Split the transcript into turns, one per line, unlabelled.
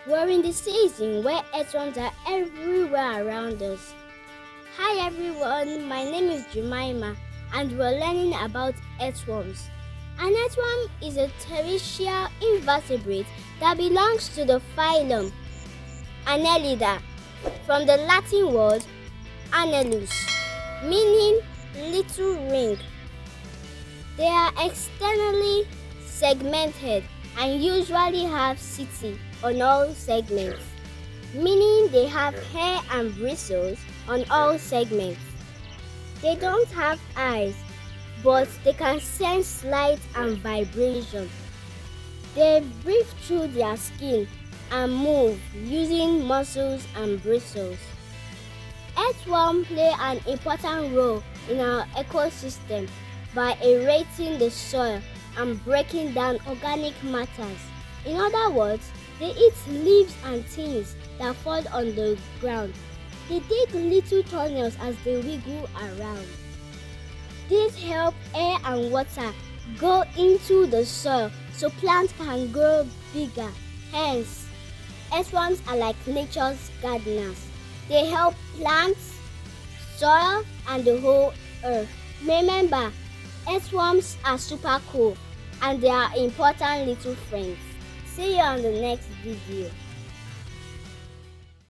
We're in the season where earthworms are everywhere around us. Hi everyone, my name is Jemima and we're learning about earthworms. An earthworm is a terrestrial invertebrate that belongs to the phylum Annelida, from the Latin word annulus, meaning little ring. They are externally segmented and usually have setae on all segments, meaning they have hair and bristles on all segments. They don't have eyes, but they can sense light and vibration. They breathe through their skin and move using muscles and bristles. Earthworms play an important role in our ecosystem by aerating the soil and breaking down organic matters. In other words, they eat leaves and things that fall on the ground. They dig little tunnels as they wiggle around. This helps air and water go into the soil so plants can grow bigger. Hence, earthworms are like nature's gardeners. They help plants, soil, and the whole earth. Remember, earthworms are super cool and they are important little friends. See you on the next video.